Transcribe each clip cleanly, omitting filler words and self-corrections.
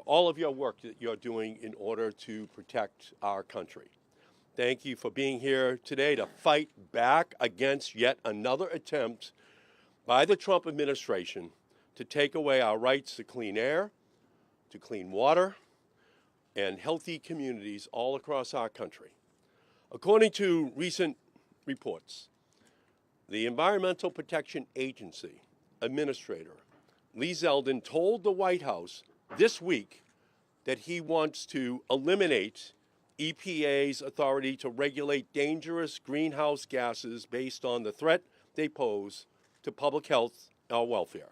all of your work that you're doing in order to protect our country. Thank you for being here today to fight back against yet another attempt by the Trump administration to take away our rights to clean air, to clean water, and healthy communities all across our country. According to recent reports, the Environmental Protection Agency Administrator Lee Zeldin told the White House this week that he wants to eliminate EPA's authority to regulate dangerous greenhouse gases based on the threat they pose to public health or welfare,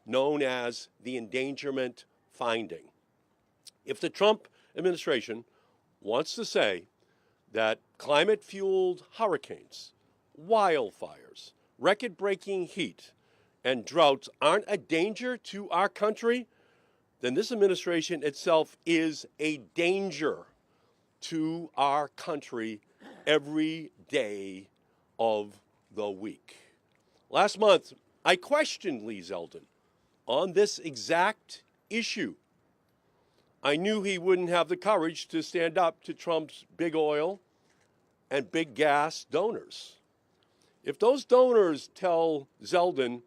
known as the endangerment finding. If the Trump administration wants to say that climate-fueled hurricanes, wildfires, record-breaking heat, and droughts aren't a danger to our country, then this administration itself is a danger to our country every day of the week. Last month, I questioned Lee Zeldin on this exact issue. I knew he wouldn't have the courage to stand up to Trump's big oil and big gas donors. If those donors tell Zeldin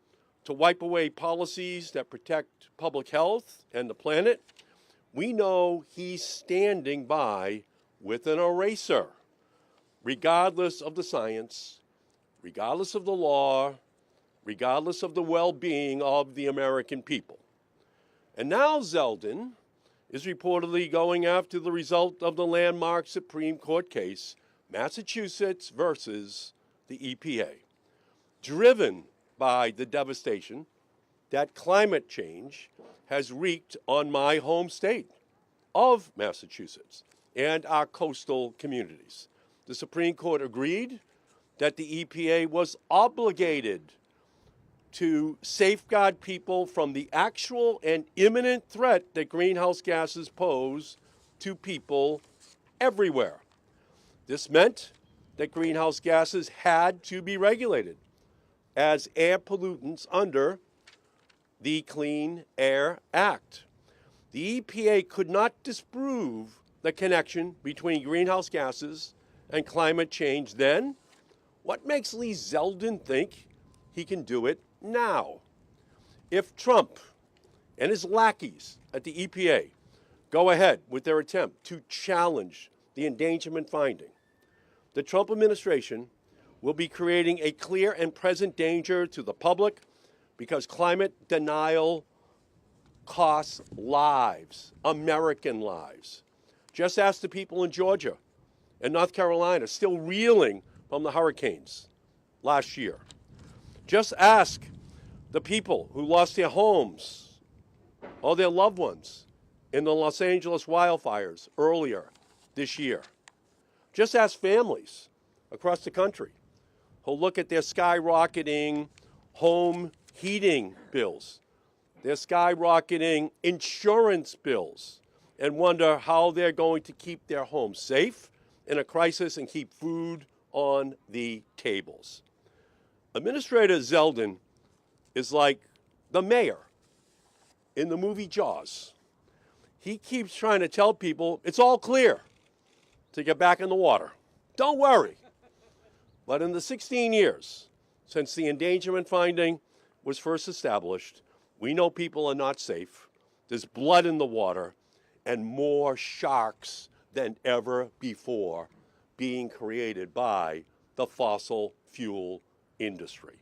to wipe away policies that protect public health and the planet, we know he's standing by with an eraser, regardless of the science, regardless of the law, regardless of the well-being of the American people. And now Zeldin is reportedly going after the result of the landmark Supreme Court case, Massachusetts versus the EPA, driven by the devastation that climate change has wreaked on my home state of Massachusetts and our coastal communities. The Supreme Court agreed that the EPA was obligated to safeguard people from the actual and imminent threat that greenhouse gases pose to people everywhere. This meant that greenhouse gases had to be regulated as air pollutants under the Clean Air Act. The EPA could not disprove the connection between greenhouse gases and climate change then. What makes Lee Zeldin think he can do it now? If Trump and his lackeys at the EPA go ahead with their attempt to challenge the endangerment finding, the Trump administration will be creating a clear and present danger to the public because climate denial costs lives, American lives. Just ask the people in Georgia and North Carolina still reeling from the hurricanes last year. Just ask the people who lost their homes or their loved ones in the Los Angeles wildfires earlier this year. Just ask families across the country who look at their skyrocketing home heating bills, their skyrocketing insurance bills, and wonder how they're going to keep their homes safe in a crisis and keep food on the tables. Administrator Zeldin is like the mayor in the movie Jaws. He keeps trying to tell people it's all clear to get back in the water. Don't worry. But in the 16 years since the endangerment finding was first established, we know people are not safe. There's blood in the water and more sharks than ever before being created by the fossil fuel industry.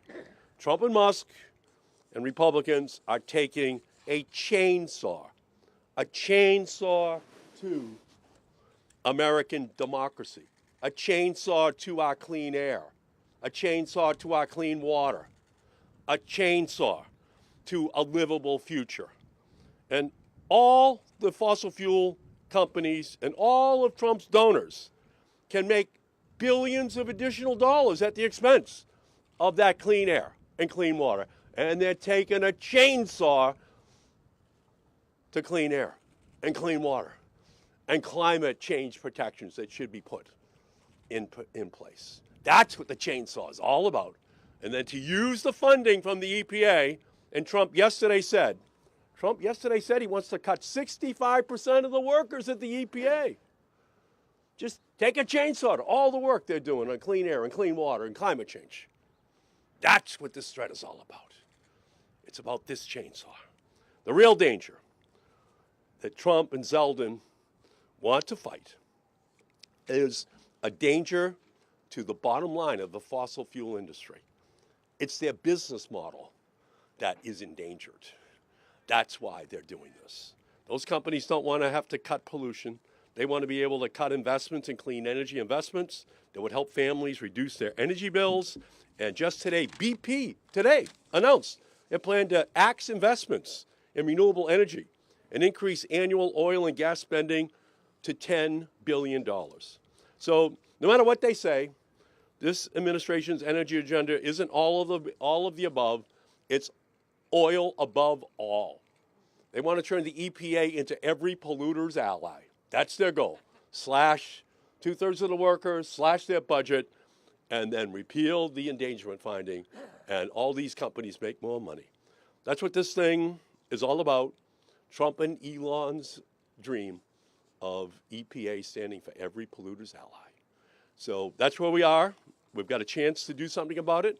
Trump and Musk and Republicans are taking a chainsaw to American democracy, a chainsaw to our clean air, a chainsaw to our clean water, a chainsaw to a livable future. And all the fossil fuel companies and all of Trump's donors can make billions of additional dollars at the expense of that clean air and clean water. And they're taking a chainsaw to clean air and clean water and climate change protections that should be put in place. That's what the chainsaw is all about. And then to use the funding from the EPA, and Trump yesterday said Trump yesterday said he wants to cut 65% of the workers at the EPA. Just take a chainsaw to all the work they're doing on clean air and clean water and climate change. That's what this threat is all about. It's about this chainsaw. The real danger that Trump and Zeldin want to fight is a danger to the bottom line of the fossil fuel industry. It's their business model that is endangered. That's why they're doing this. Those companies don't want to have to cut pollution. They want to be able to cut investments in clean energy investments that would help families reduce their energy bills. And just today, BP today announced it planned to axe investments in renewable energy and increase annual oil and gas spending to $10 billion. So no matter what they say, this administration's energy agenda isn't all of the above. It's oil above all. They want to turn the EPA into every polluter's ally. That's their goal. Slash 2/3 of the workers, slash their budget, and then repeal the endangerment finding, and all these companies make more money. That's what this thing is all about. Trump and Elon's dream of EPA standing for every polluter's ally. So that's where we are. We've got a chance to do something about it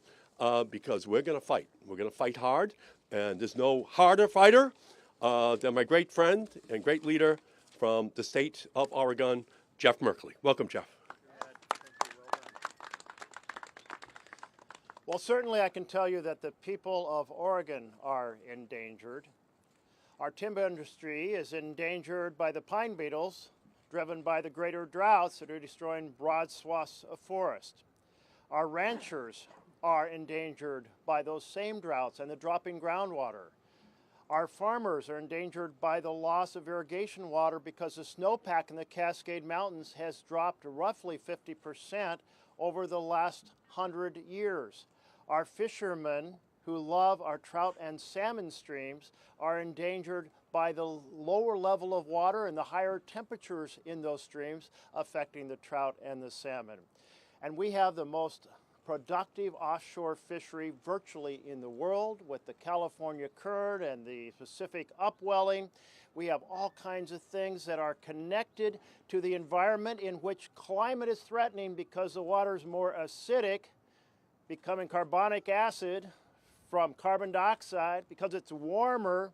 because we're going to fight. We're going to fight hard, and there's no harder fighter than my great friend and great leader from the state of Oregon, Jeff Markey. Welcome, Jeff. Well, certainly I can tell you that the people of Oregon are endangered. Our timber industry is endangered by the pine beetles, driven by the greater droughts that are destroying broad swaths of forest. Our ranchers are endangered by those same droughts and the dropping groundwater. Our farmers are endangered by the loss of irrigation water because the snowpack in the Cascade Mountains has dropped roughly 50% over the last 100 years. Our fishermen who love our trout and salmon streams are endangered by the lower level of water and the higher temperatures in those streams affecting the trout and the salmon. And we have the most productive offshore fishery virtually in the world with the California curd and the Pacific upwelling. We have all kinds of things that are connected to the environment in which climate is threatening because the water is more acidic, becoming carbonic acid from carbon dioxide, because it's warmer,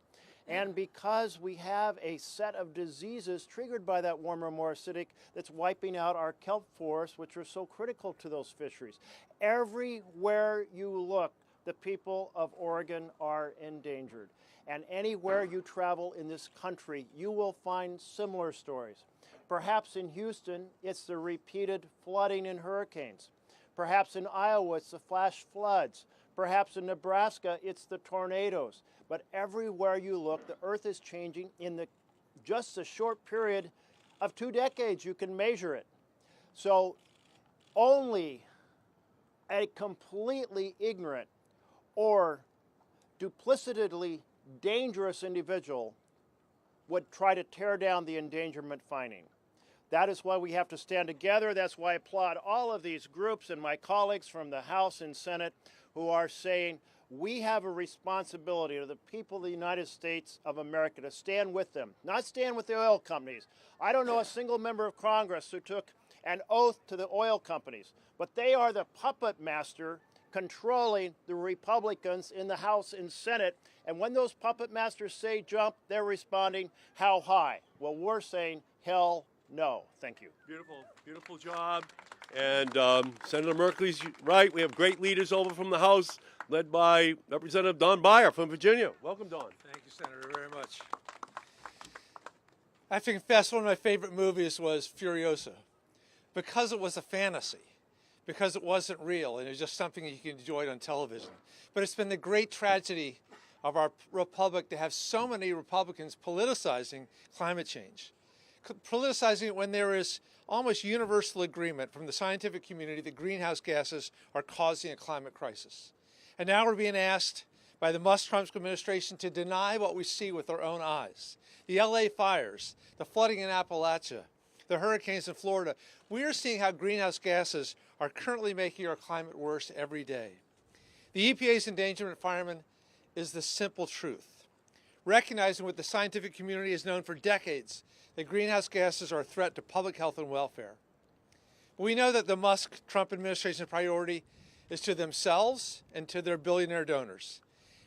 and because we have a set of diseases triggered by that warmer, more acidic that's wiping out our kelp forests, which are so critical to those fisheries. Everywhere you look, the people of Oregon are endangered. And anywhere you travel in this country, you will find similar stories. Perhaps in Houston, it's the repeated flooding and hurricanes. Perhaps in Iowa, it's the flash floods. Perhaps in Nebraska, it's the tornadoes. But everywhere you look, the earth is changing in just a short period of 2 decades. You can measure it. So only a completely ignorant or duplicitedly dangerous individual would try to tear down the endangerment finding. That is why we have to stand together. That's why I applaud all of these groups and my colleagues from the House and Senate who are saying we have a responsibility to the people of the United States of America to stand with them, not stand with the oil companies. I don't know a single member of Congress who took an oath to the oil companies, but they are the puppet master controlling the Republicans in the House and Senate. And when those puppet masters say jump, they're responding, how high? Well, we're saying hell no. Thank you. Beautiful, beautiful job. And Senator Markey's right. We have great leaders over from the House, led by Representative Don Beyer from Virginia. Welcome, Don. Thank you, Senator, very much. I have to confess, one of my favorite movies was Furiosa, because it was a fantasy, because it wasn't real, and it was just something you can enjoy on television. But it's been the great tragedy of our republic to have so many Republicans politicizing climate change. Politicizing it when there is almost universal agreement from the scientific community that greenhouse gases are causing a climate crisis. And now we're being asked by the Musk-Trump administration to deny what we see with our own eyes. The LA fires, the flooding in Appalachia, the hurricanes in Florida. We are seeing how greenhouse gases are currently making our climate worse every day. The EPA's endangerment fireman is the simple truth. recognizing what the scientific community has known for decades, that greenhouse gases are a threat to public health and welfare. We know that the Musk-Trump administration's priority is to themselves and to their billionaire donors.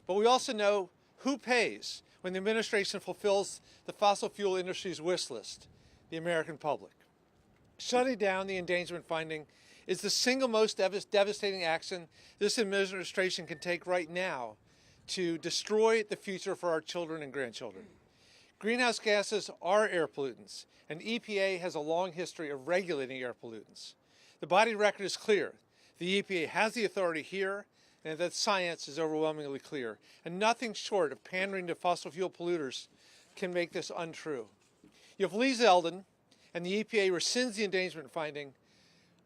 But we also know who pays when the administration fulfills the fossil fuel industry's wish list, the American public. Shutting down the endangerment finding is the single most devastating action this administration can take right now to destroy the future for our children and grandchildren. Greenhouse gases are air pollutants, and EPA has a long history of regulating air pollutants. The body record is clear. The EPA has the authority here, and that science is overwhelmingly clear. And nothing short of pandering to fossil fuel polluters can make this untrue. If Lee Zeldin and the EPA rescinds the endangerment finding,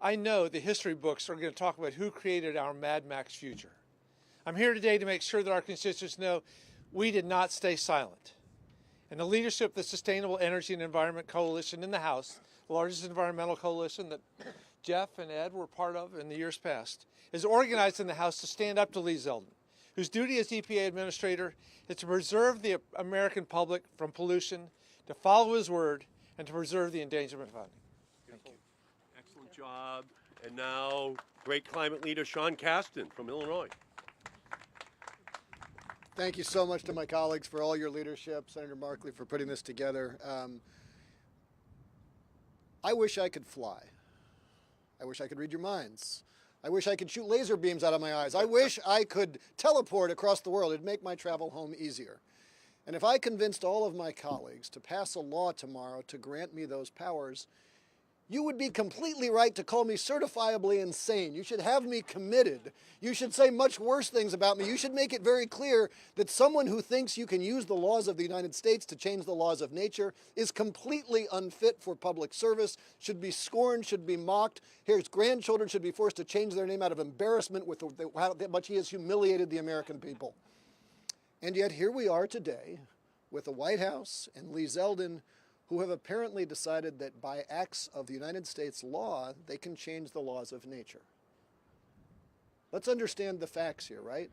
I know the history books are going to talk about who created our Mad Max future. I'm here today to make sure that our constituents know we did not stay silent. And the leadership of the Sustainable Energy and Environment Coalition in the House, the largest environmental coalition that Jeff and Ed were part of in the years past, is organized in the House to stand up to Lee Zeldin, whose duty as EPA Administrator is to preserve the American public from pollution, to follow his word, and to preserve the endangerment finding. Thank you. Excellent job. And now, great climate leader Sean Casten from Illinois. Thank you so much to my colleagues for all your leadership, Senator Markey for putting this together. I wish I could fly. I wish I could read your minds. I wish I could shoot laser beams out of my eyes. I wish I could teleport across the world. It'd make my travel home easier. And if I convinced all of my colleagues to pass a law tomorrow to grant me those powers, you would be completely right to call me certifiably insane. You should have me committed. You should say much worse things about me. You should make it very clear that someone who thinks you can use the laws of the United States to change the laws of nature is completely unfit for public service, should be scorned, should be mocked. His grandchildren should be forced to change their name out of embarrassment with how much he has humiliated the American people. And yet here we are today with the White House and Lee Zeldin, who have apparently decided that by acts of the United States law, they can change the laws of nature. Let's understand the facts here, right?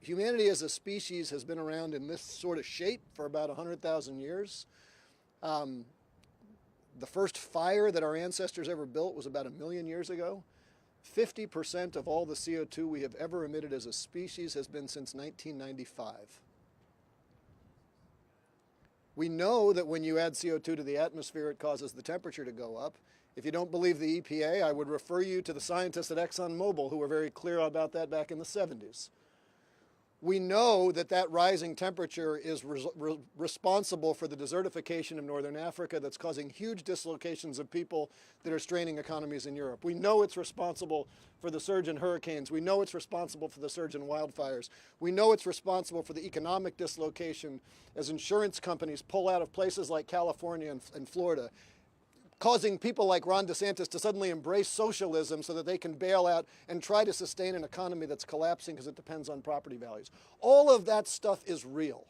Humanity as a species has been around in this sort of shape for about 100,000 years. The first fire that our ancestors ever built was about 1 million years ago. 50% of all the CO2 we have ever emitted as a species has been since 1995. We know that when you add CO2 to the atmosphere, it causes the temperature to go up. If you don't believe the EPA, I would refer you to the scientists at ExxonMobil who were very clear about that back in the 70s. We know that that rising temperature is responsible for the desertification of northern Africa that's causing huge dislocations of people that are straining economies in Europe. We know it's responsible for the surge in hurricanes. We know it's responsible for the surge in wildfires. We know it's responsible for the economic dislocation as insurance companies pull out of places like California and Florida, causing people like Ron DeSantis to suddenly embrace socialism so that they can bail out and try to sustain an economy that's collapsing because it depends on property values. All of that stuff is real.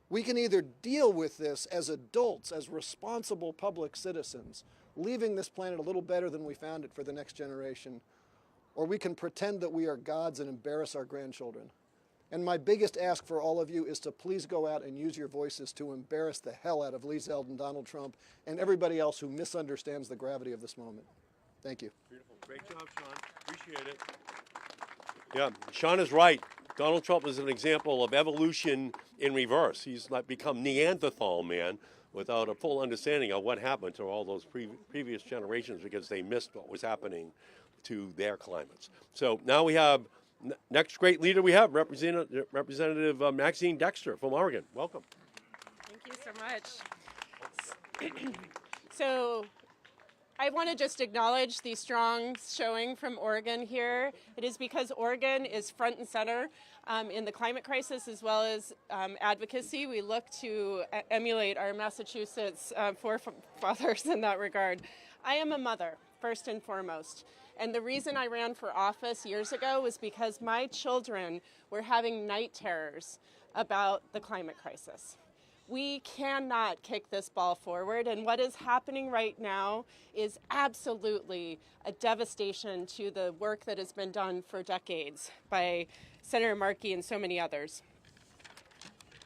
We can either deal with this as adults, as responsible public citizens, leaving this planet a little better than we found it for the next generation, or we can pretend that we are gods and embarrass our grandchildren. And my biggest ask for all of you is to please go out and use your voices to embarrass the hell out of Lee Zeldin, Donald Trump, and everybody else who misunderstands the gravity of this moment. Thank you. Beautiful. Great job, Sean. Appreciate it. Yeah, Sean is right. Donald Trump is an example of evolution in reverse. He's like become Neanderthal man without a full understanding of what happened to all those previous generations because they missed what was happening to their climates. So now we have next great leader we have, Representative Maxine Dexter from Oregon. Welcome. Thank you so much. So I want to just acknowledge the strong showing from Oregon here. It is because Oregon is front and center in the climate crisis as well as advocacy. We look to emulate our Massachusetts forefathers in that regard. I am a mother, first and foremost. And the reason I ran for office years ago was because my children were having night terrors about the climate crisis. We cannot kick this ball forward, and what is happening right now is absolutely a devastation to the work that has been done for decades by Senator Markey and so many others.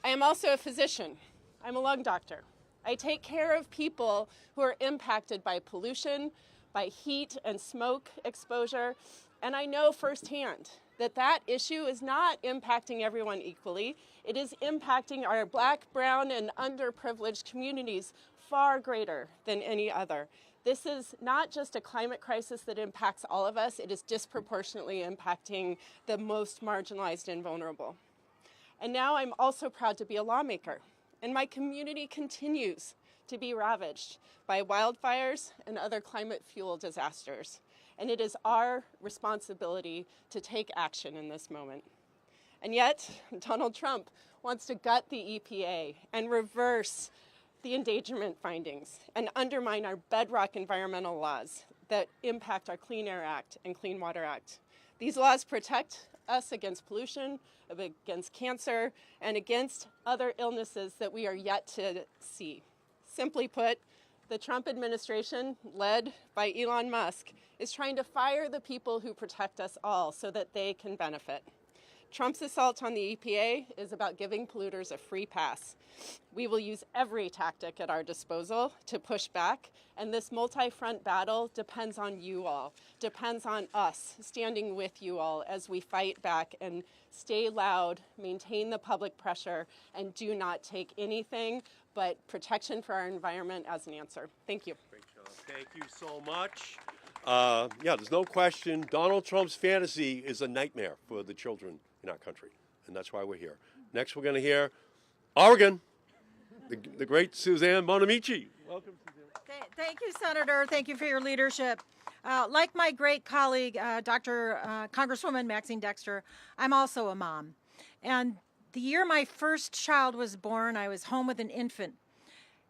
I am also a physician. I'm a lung doctor. I take care of people who are impacted by pollution, by heat and smoke exposure, and I know firsthand that that issue is not impacting everyone equally. It is impacting our Black, brown, and underprivileged communities far greater than any other. This is not just a climate crisis that impacts all of us, it is disproportionately impacting the most marginalized and vulnerable. And now I'm also proud to be a lawmaker, and my community continues to be ravaged by wildfires and other climate-fueled disasters. And it is our responsibility to take action in this moment. And yet, Donald Trump wants to gut the EPA and reverse the endangerment findings and undermine our bedrock environmental laws that impact our Clean Air Act and Clean Water Act. These laws protect us against pollution, against cancer, and against other illnesses that we are yet to see. Simply put, the Trump administration, led by Elon Musk, is trying to fire the people who protect us all so that they can benefit. Trump's assault on the EPA is about giving polluters a free pass. We will use every tactic at our disposal to push back, and this multi-front battle depends on you all, depends on us standing with you all as we fight back and stay loud, maintain the public pressure, and do not take anything but protection for our environment as an answer. Thank you. Great job. Thank you so much. Yeah, there's no question. Donald Trump's fantasy is a nightmare for the children in our country, and that's why we're here. Next, we're going to hear Oregon, the great Suzanne Bonamici. Welcome, Suzanne. Thank you, Senator. Thank you for your leadership. Like my great colleague, Congresswoman Maxine Dexter, I'm also a mom. And the year my first child was born, I was home with an infant.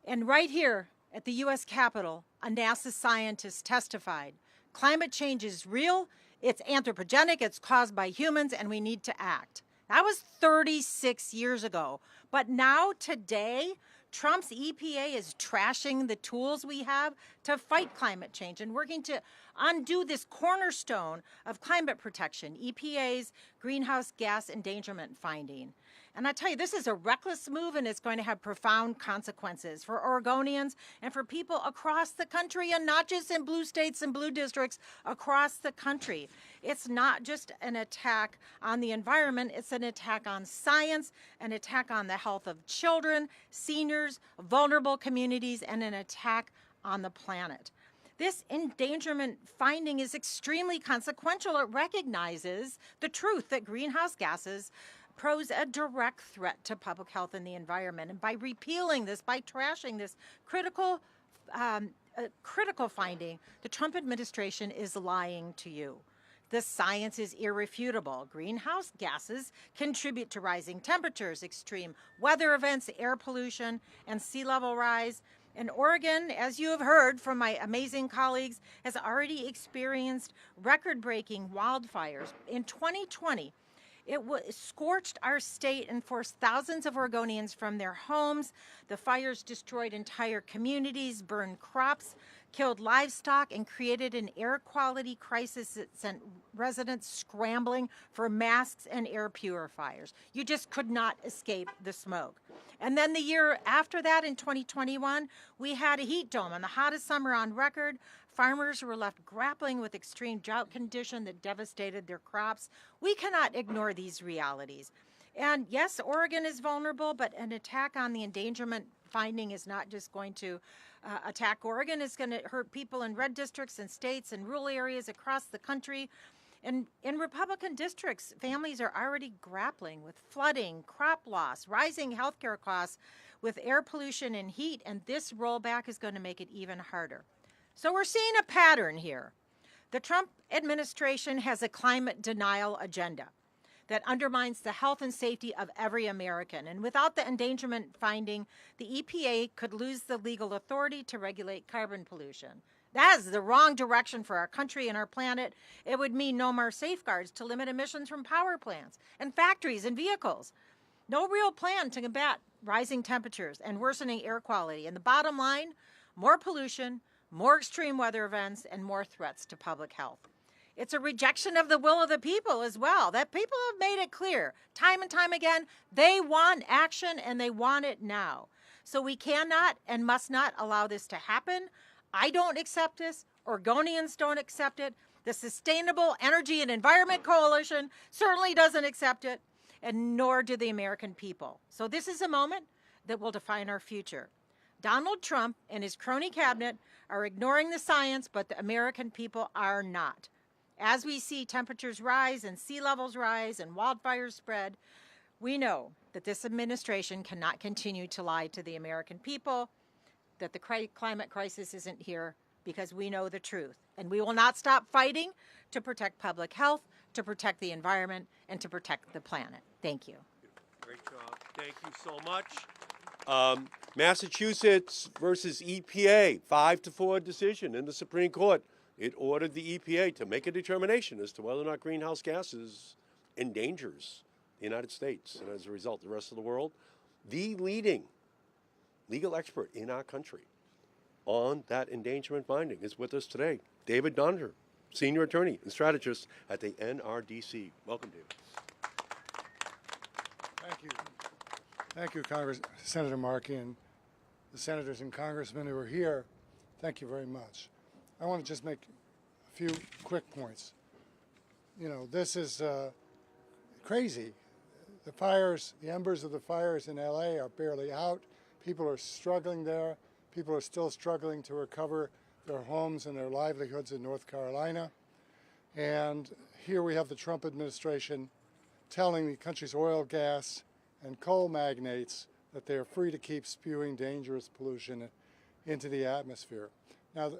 And right here at the U.S. Capitol, a NASA scientist testified, climate change is real, it's anthropogenic, it's caused by humans, and we need to act. That was 36 years ago. But now, today, Trump's EPA is trashing the tools we have to fight climate change and working to undo this cornerstone of climate protection, EPA's greenhouse gas endangerment finding. And I tell you, this is a reckless move, and it's going to have profound consequences for Oregonians and for people across the country, and not just in blue states and blue districts, across the country. It's not just an attack on the environment, it's an attack on science, an attack on the health of children, seniors, vulnerable communities, and an attack on the planet. This endangerment finding is extremely consequential. It recognizes the truth that greenhouse gases pose a direct threat to public health and the environment. And by repealing this, by trashing this critical finding, the Trump administration is lying to you. The science is irrefutable. Greenhouse gases contribute to rising temperatures, extreme weather events, air pollution, and sea level rise. And Oregon, as you have heard from my amazing colleagues, has already experienced record-breaking wildfires. In 2020, it scorched our state and forced thousands of Oregonians from their homes. The fires destroyed entire communities, burned crops, killed livestock, and created an air quality crisis that sent residents scrambling for masks and air purifiers. You just could not escape the smoke. And then the year after that, in 2021, we had a heat dome on the hottest summer on record. Farmers were left grappling with extreme drought condition that devastated their crops. We cannot ignore these realities. And yes, Oregon is vulnerable, but an attack on the endangerment finding is not just going to attack Oregon. It's going to hurt people in red districts and states and rural areas across the country. And in Republican districts, families are already grappling with flooding, crop loss, rising healthcare costs, with air pollution and heat, and this rollback is going to make it even harder. So we're seeing a pattern here. The Trump administration has a climate denial agenda that undermines the health and safety of every American. And without the endangerment finding, the EPA could lose the legal authority to regulate carbon pollution. That is the wrong direction for our country and our planet. It would mean no more safeguards to limit emissions from power plants and factories and vehicles. No real plan to combat rising temperatures and worsening air quality. And the bottom line, more pollution, more extreme weather events, and more threats to public health. It's a rejection of the will of the people as well. That people have made it clear time and time again, they want action and they want it now. So we cannot and must not allow this to happen. I don't accept this. Oregonians don't accept it. The Sustainable Energy and Environment Coalition certainly doesn't accept it, and nor do the American people. So this is a moment that will define our future. Donald Trump and his crony cabinet are ignoring the science, but the American people are not. As we see temperatures rise and sea levels rise and wildfires spread, we know that this administration cannot continue to lie to the American people, that the climate crisis isn't here, because we know the truth. And we will not stop fighting to protect public health, to protect the environment, and to protect the planet. Thank you. Great job. Thank you so much. Massachusetts versus EPA, 5-4 decision in the Supreme Court. It ordered the EPA to make a determination as to whether or not greenhouse gases endangers the United States, and as a result, the rest of the world. The leading legal expert in our country on that endangerment finding is with us today. David Donder, Senior Attorney and Strategist at the NRDC. Welcome, David. Thank you. Thank you, Senator Markey, and the senators and congressmen who are here. Thank you very much. I want to just make a few quick points. You know, this is crazy. The fires, the embers of the fires in LA are barely out. People are struggling there. People are still struggling to recover their homes and their livelihoods in North Carolina. And here we have the Trump administration telling the country's oil, gas, and coal magnates that they are free to keep spewing dangerous pollution into the atmosphere. Now,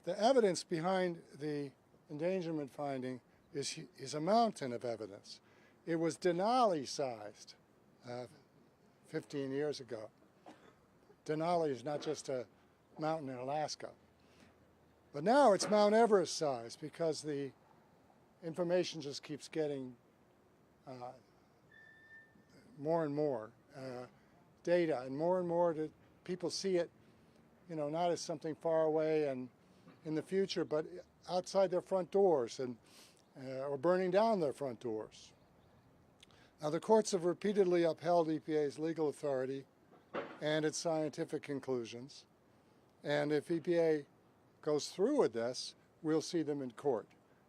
the evidence behind the endangerment finding is a mountain of evidence. It was Denali-sized 15 years ago. Denali is not just a mountain in Alaska. But now it's Mount Everest size because the information just keeps getting more and more data, and more that people see it, you know, not as something far away and in the future, but outside their front doors and or burning down their front doors. Now, the courts have repeatedly upheld EPA's legal authority and its scientific conclusions, and if EPA goes through with this, we'll see them in court,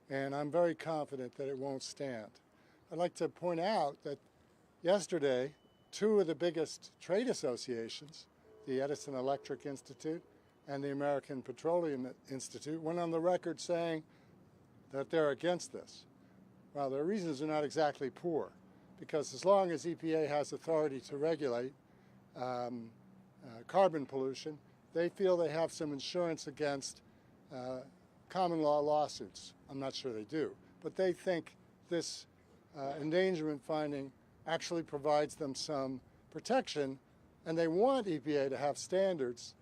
and I'm very confident that it won't stand. I'd like to point out that yesterday, two of the biggest trade associations, the Edison Electric Institute and the American Petroleum Institute, went on the record saying that they're against this. Well, their reasons are not exactly poor, because as long as EPA has authority to regulate carbon pollution, they feel they have some insurance against common law lawsuits. I'm not sure they do, but they think this endangerment finding actually provides them some protection, and they want EPA to have standards,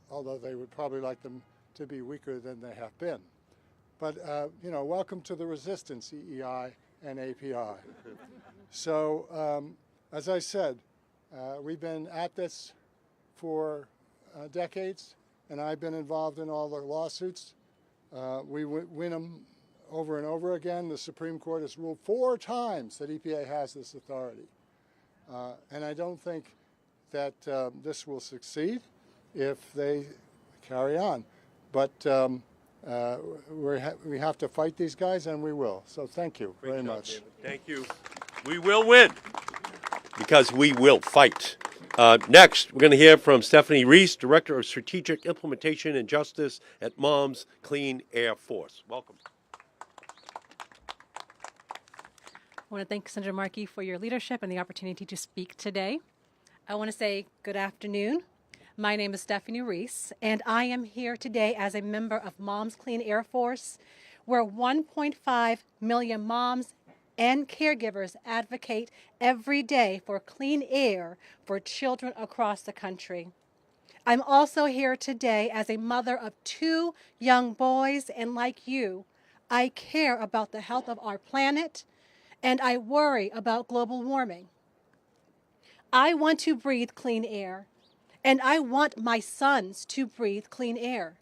although they would probably like them to be weaker than they have been. But, you know, welcome to the resistance, EEI and API. So, as I said, we've been at this for decades, and I've been involved in all the lawsuits. We win them over and over again. The Supreme Court has ruled 4 times that EPA has this authority. And I don't think that this will succeed if they carry on. But we have to fight these guys, and we will. So thank you very much. David. Thank you. We will win because we will fight. Next, we're going to hear from Stephanie Reese, Director of Strategic Implementation and Justice at Moms Clean Air Force. Welcome. I want to thank Senator Markey for your leadership and the opportunity to speak today. I want to say good afternoon. My name is Stephanie Reese, and I am here today as a member of Moms Clean Air Force, where 1.5 million moms and caregivers advocate every day for clean air for children across the country. I'm also here today as a mother of 2 young boys, and like you, I care about the health of our planet, and I worry about global warming. I want to breathe clean air, and I want my sons to breathe clean air.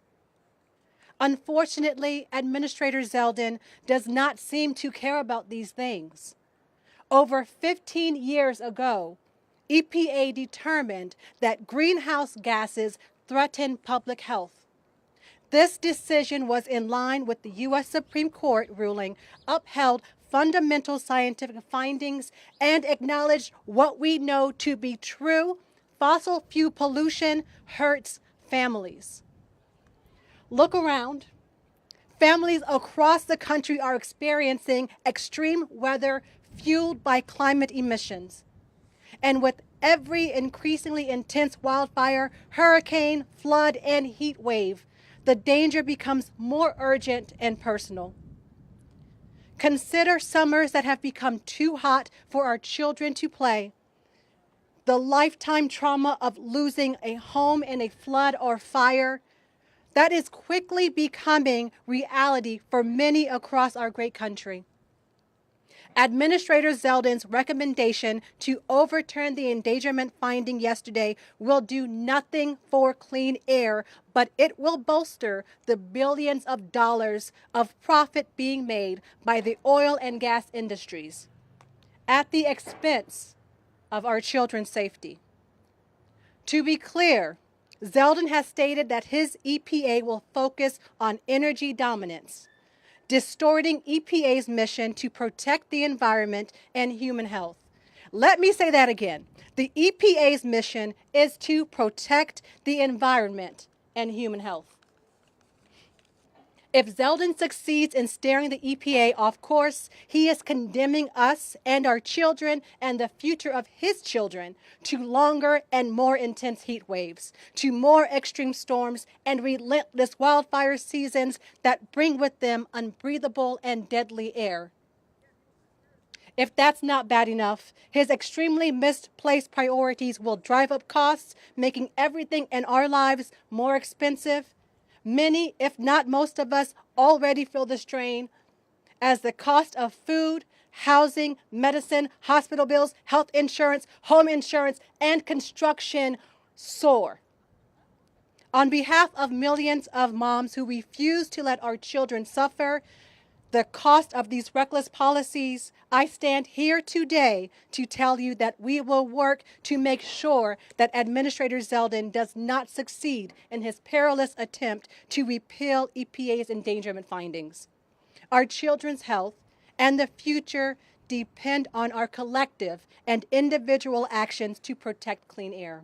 Unfortunately, Administrator Zeldin does not seem to care about these things. Over 15 years ago, EPA determined that greenhouse gases threaten public health. This decision was in line with the U.S. Supreme Court ruling, upheld fundamental scientific findings, and acknowledged what we know to be true: fossil fuel pollution hurts families. Look around. Families across the country are experiencing extreme weather fueled by climate emissions. And with every increasingly intense wildfire, hurricane, flood, and heat wave, the danger becomes more urgent and personal. Consider summers that have become too hot for our children to play. The lifetime trauma of losing a home in a flood or fire that is quickly becoming reality for many across our great country. Administrator Zeldin's recommendation to overturn the endangerment finding yesterday will do nothing for clean air, but it will bolster the billions of dollars of profit being made by the oil and gas industries at the expense of our children's safety. To be clear, Zeldin has stated that his EPA will focus on energy dominance, distorting EPA's mission to protect the environment and human health. Let me say that again. The EPA's mission is to protect the environment and human health. If Zeldin succeeds in steering the EPA off course, he is condemning us and our children and the future of his children to longer and more intense heat waves, to more extreme storms and relentless wildfire seasons that bring with them unbreathable and deadly air. If that's not bad enough, his extremely misplaced priorities will drive up costs, making everything in our lives more expensive. Many, if not most of us, already feel the strain as the cost of food, housing, medicine, hospital bills, health insurance, home insurance, and construction soar. On behalf of millions of moms who refuse to let our children suffer the cost of these reckless policies, I stand here today to tell you that we will work to make sure that Administrator Zeldin does not succeed in his perilous attempt to repeal EPA's endangerment findings. Our children's health and the future depend on our collective and individual actions to protect clean air.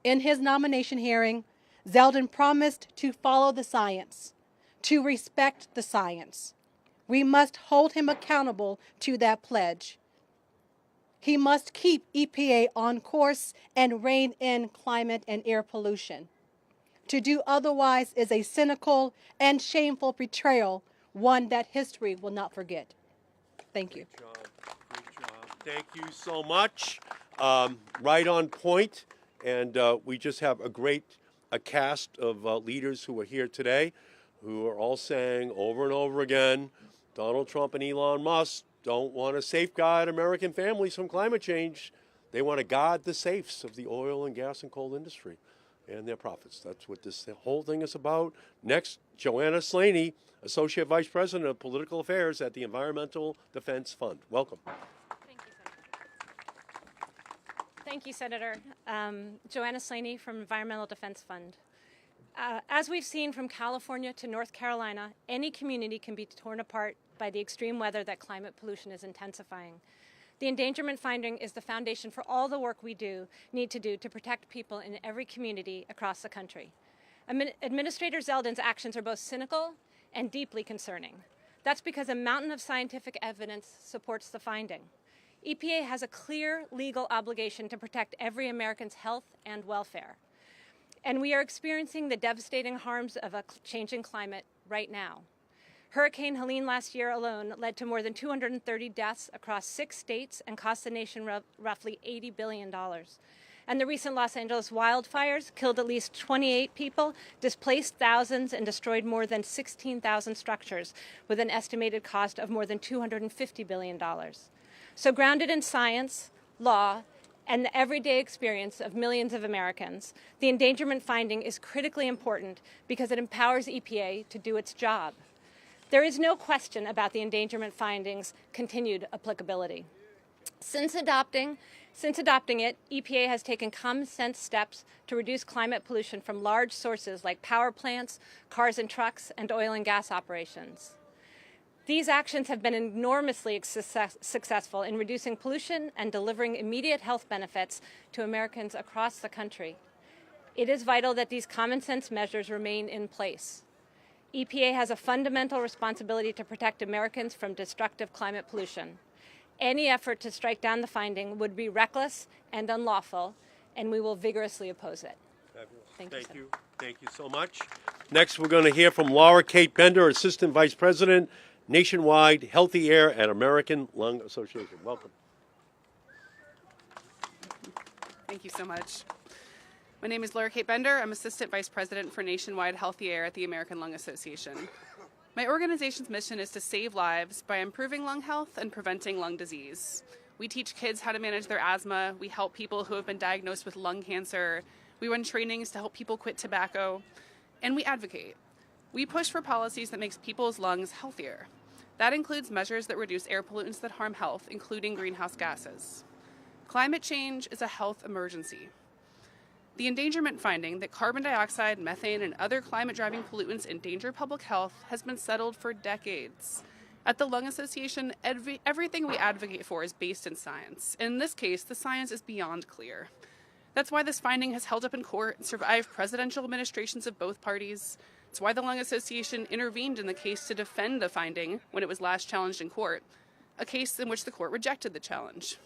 In his nomination hearing, Zeldin promised to follow the science, to respect the science. We must hold him accountable to that pledge. He must keep EPA on course and rein in climate and air pollution. To do otherwise is a cynical and shameful betrayal, one that history will not forget. Thank you. Great job. Great job. Thank you so much. Right on point. And we just have a cast of leaders who are here today, who are all saying over and over again, Donald Trump and Elon Musk don't want to safeguard American families from climate change. They want to guard the safes of the oil and gas and coal industry and their profits. That's what this whole thing is about. Next, Joanna Slaney, Associate Vice President of Political Affairs at the Environmental Defense Fund. Welcome. Thank you, Senator. Joanna Slaney from Environmental Defense Fund. As we've seen from California to North Carolina, any community can be torn apart by the extreme weather that climate pollution is intensifying. The endangerment finding is the foundation for all the work we need to do to protect people in every community across the country. Administrator Zeldin's actions are both cynical and deeply concerning. That's because a mountain of scientific evidence supports the finding. EPA has a clear legal obligation to protect every American's health and welfare. And we are experiencing the devastating harms of a changing climate right now. Hurricane Helene last year alone led to more than 230 deaths across 6 states and cost the nation roughly $80 billion. And the recent Los Angeles wildfires killed at least 28 people, displaced thousands, and destroyed more than 16,000 structures with an estimated cost of more than $250 billion. So grounded in science, law, and the everyday experience of millions of Americans, the endangerment finding is critically important because it empowers EPA to do its job. There is no question about the endangerment finding's continued applicability. Since adopting it, EPA has taken common sense steps to reduce climate pollution from large sources like power plants, cars and trucks, and oil and gas operations. These actions have been enormously successful in reducing pollution and delivering immediate health benefits to Americans across the country. It is vital that these common sense measures remain in place. EPA has a fundamental responsibility to protect Americans from destructive climate pollution. Any effort to strike down the finding would be reckless and unlawful, and we will vigorously oppose it. Thank you. Thank you so much. Next, we're going to hear from Laura Kate Bender, Assistant Vice President, Nationwide Healthy Air at American Lung Association. Welcome. Thank you so much. My name is Laura Kate Bender. I'm Assistant Vice President for Nationwide Healthy Air at the American Lung Association. My organization's mission is to save lives by improving lung health and preventing lung disease. We teach kids how to manage their asthma. We help people who have been diagnosed with lung cancer. We run trainings to help people quit tobacco. And we advocate. We push for policies that make people's lungs healthier. That includes measures that reduce air pollutants that harm health, including greenhouse gases. Climate change is a health emergency. The endangerment finding that carbon dioxide, methane, and other climate-driving pollutants endanger public health has been settled for decades. At the Lung Association, everything we advocate for is based in science. In this case, the science is beyond clear. That's why this finding has held up in court and survived presidential administrations of both parties. It's why the Lung Association intervened in the case to defend the finding when it was last challenged in court, a case in which the court rejected the challenge.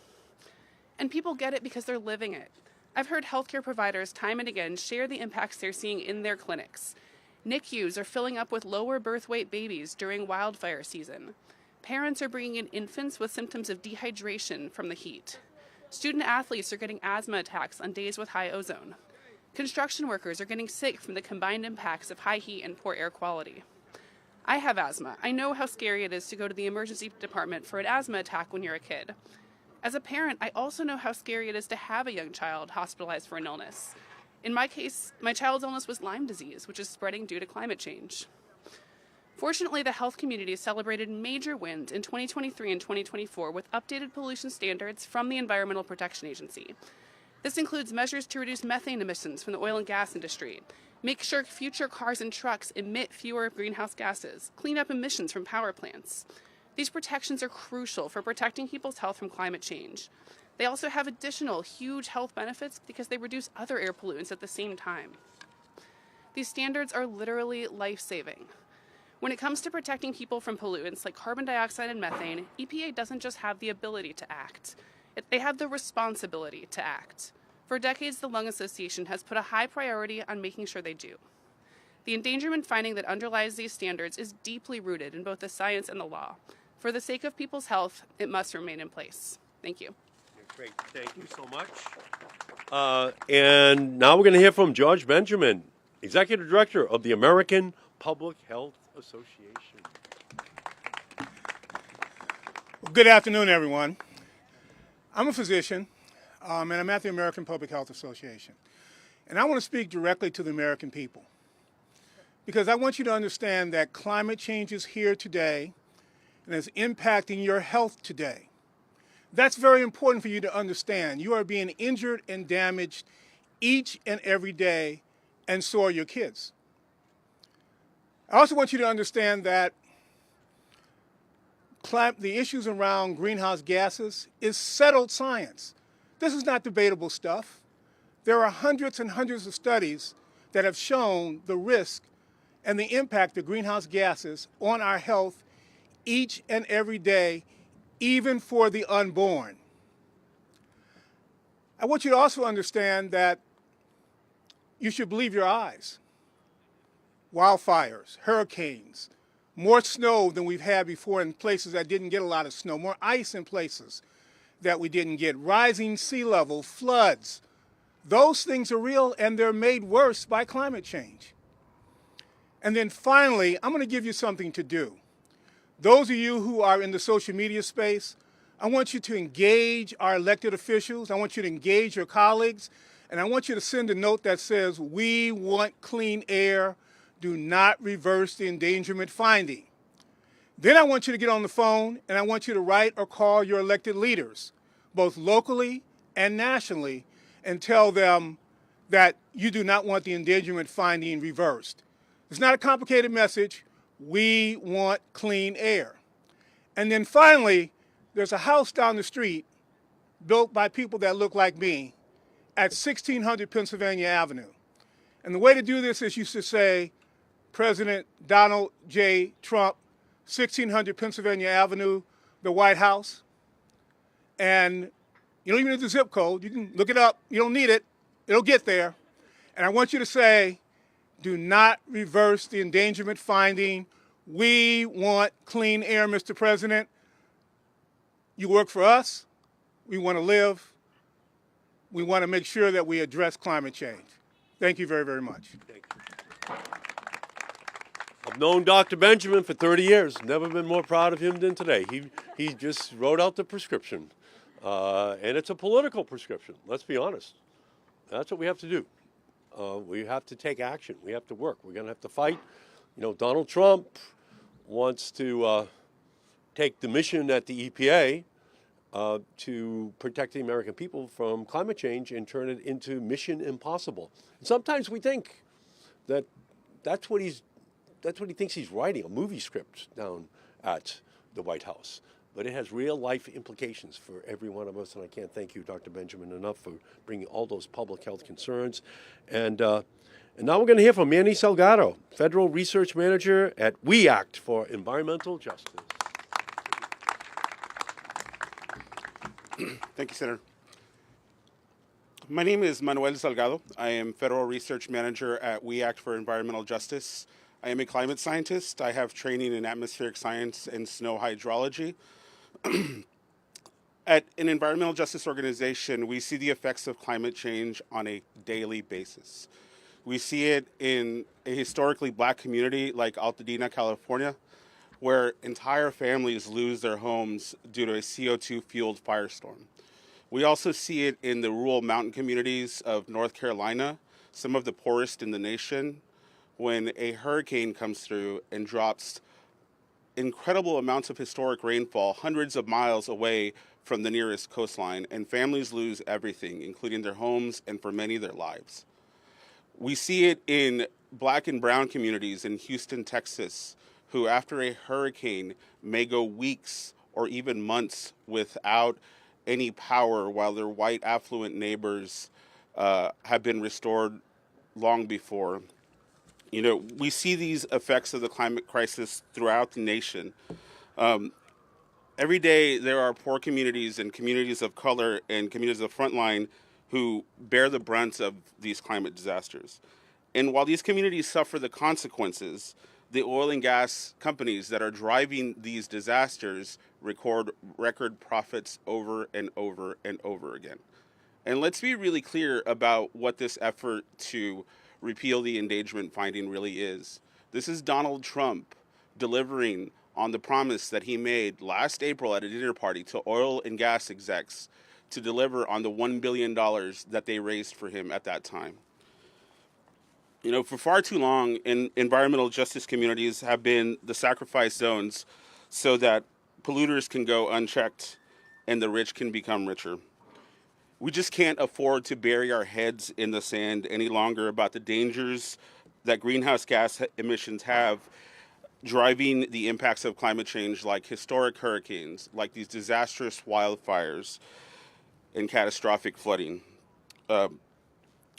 And people get it because they're living it. I've heard healthcare providers time and again share the impacts they're seeing in their clinics. NICUs are filling up with lower birth weight babies during wildfire season. Parents are bringing in infants with symptoms of dehydration from the heat. Student athletes are getting asthma attacks on days with high ozone. Construction workers are getting sick from the combined impacts of high heat and poor air quality. I have asthma. I know how scary it is to go to the emergency department for an asthma attack when you're a kid. As a parent, I also know how scary it is to have a young child hospitalized for an illness. In my case, my child's illness was Lyme disease, which is spreading due to climate change. Fortunately, the health community celebrated major wins in 2023 and 2024 with updated pollution standards from the Environmental Protection Agency. This includes measures to reduce methane emissions from the oil and gas industry, make sure future cars and trucks emit fewer greenhouse gases, clean up emissions from power plants. These protections are crucial for protecting people's health from climate change. They also have additional huge health benefits because they reduce other air pollutants at the same time. These standards are literally life-saving. When it comes to protecting people from pollutants like carbon dioxide and methane, EPA doesn't just have the ability to act. They have the responsibility to act. For decades, the Lung Association has put a high priority on making sure they do. The endangerment finding that underlies these standards is deeply rooted in both the science and the law. For the sake of people's health, it must remain in place. Thank you. Great. Thank you so much. And now we're going to hear from George Benjamin, Executive Director of the American Public Health Association. Well, good afternoon, everyone. I'm a physician, and I'm at the American Public Health Association. And I want to speak directly to the American people, because I want you to understand that climate change is here today and is impacting your health today. That's very important for you to understand. You are being injured and damaged each and every day, and so are your kids. I also want you to understand that the issues around greenhouse gases is settled science. This is not debatable stuff. There are hundreds and hundreds of studies that have shown the risk and the impact of greenhouse gases on our health each and every day, even for the unborn. I want you to also understand that you should believe your eyes. Wildfires, hurricanes, more snow than we've had before in places that didn't get a lot of snow, more ice in places that we didn't get, rising sea level, floods. Those things are real, and they're made worse by climate change. And then finally, I'm going to give you something to do. Those of you who are in the social media space, I want you to engage our elected officials. I want you to engage your colleagues. And I want you to send a note that says, we want clean air. Do not reverse the endangerment finding. Then I want you to get on the phone and I want you to write or call your elected leaders, both locally and nationally, and tell them that you do not want the endangerment finding reversed. It's not a complicated message. We want clean air. And then finally, there's a house down the street built by people that look like me at 1600 Pennsylvania Avenue. And the way to do this is you should say, President Donald J. Trump, 1600 Pennsylvania Avenue, the White House. And you don't even need the zip code. You can look it up. You don't need it. It'll get there. And I want you to say, do not reverse the endangerment finding. We want clean air, Mr. President. You work for us. We want to live. We want to make sure that we address climate change. Thank you very, very much. Thank you. I've known Dr. Benjamin for 30 years. Never been more proud of him than today. He just wrote out the prescription. And it's a political prescription, let's be honest. That's what we have to do. We have to take action. We have to work. We're going to have to fight. You know, Donald Trump wants to take the mission at the EPA to protect the American people from climate change and turn it into mission impossible. And sometimes we think that that's what he thinks he's writing, a movie script down at the White House. But it has real life implications for every one of us, and I can't thank you, Dr. Benjamin, enough for bringing all those public health concerns. And now we're going to hear from Manny Salgado, Federal Research Manager at We Act for Environmental Justice. Thank you, Senator. My name is Manuel Salgado. I am Federal Research Manager at We Act for Environmental Justice. I am a climate scientist. I have training in atmospheric science and snow hydrology. At an environmental justice organization, we see the effects of climate change on a daily basis. We see it in a historically black community like Altadena, California, where entire families lose their homes due to a CO2-fueled firestorm. We also see it in the rural mountain communities of North Carolina, some of the poorest in the nation, when a hurricane comes through and drops incredible amounts of historic rainfall hundreds of miles away from the nearest coastline, and families lose everything, including their homes and for many their lives. We see it in black and brown communities in Houston, Texas, who after a hurricane may go weeks or even months without any power while their white affluent neighbors have been restored long before. You know, we see these effects of the climate crisis throughout the nation. Every day there are poor communities and communities of color and communities of frontline who bear the brunt of these climate disasters. And while these communities suffer the consequences, the oil and gas companies that are driving these disasters record record profits over and over and over again. And let's be really clear about what this effort to repeal the endangerment finding really is. This is Donald Trump delivering on the promise that he made last April at a dinner party to oil and gas execs to deliver on the $1 billion that they raised for him at that time. You know, for far too long, environmental justice communities have been the sacrifice zones so that polluters can go unchecked and the rich can become richer. We just can't afford to bury our heads in the sand any longer about the dangers that greenhouse gas emissions have driving the impacts of climate change, like historic hurricanes, like these disastrous wildfires and catastrophic flooding.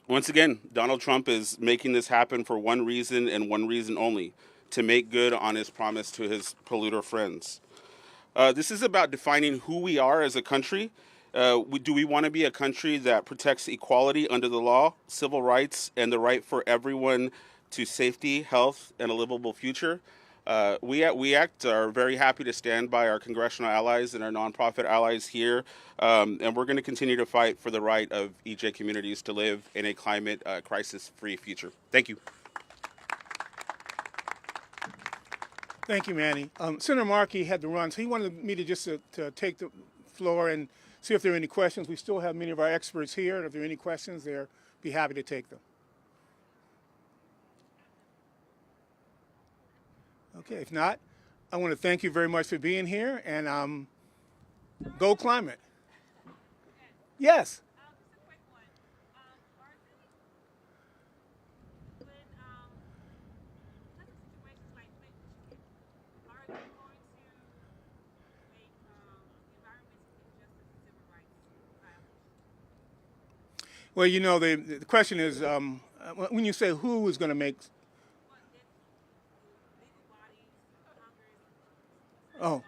Once again, Donald Trump is making this happen for one reason and one reason only, to make good on his promise to his polluter friends. This is about defining who we are as a country. Do we want to be a country that protects equality under the law, civil rights, and the right for everyone to safety, health, and a livable future? We at We Act are very happy to stand by our congressional allies and our nonprofit allies here, and we're going to continue to fight for the right of EJ communities to live in a climate crisis-free future. Thank you. Thank you, Manny. Senator Markey had to run, so he wanted me to just to take the floor and see if there are any questions. We still have many of our experts here, and if there are any questions, they'll be happy to take them. Okay, if not, I want to thank you very much for being here, and go climate. Yes. Well, you know, the question is, when you say who is going to make... Oh.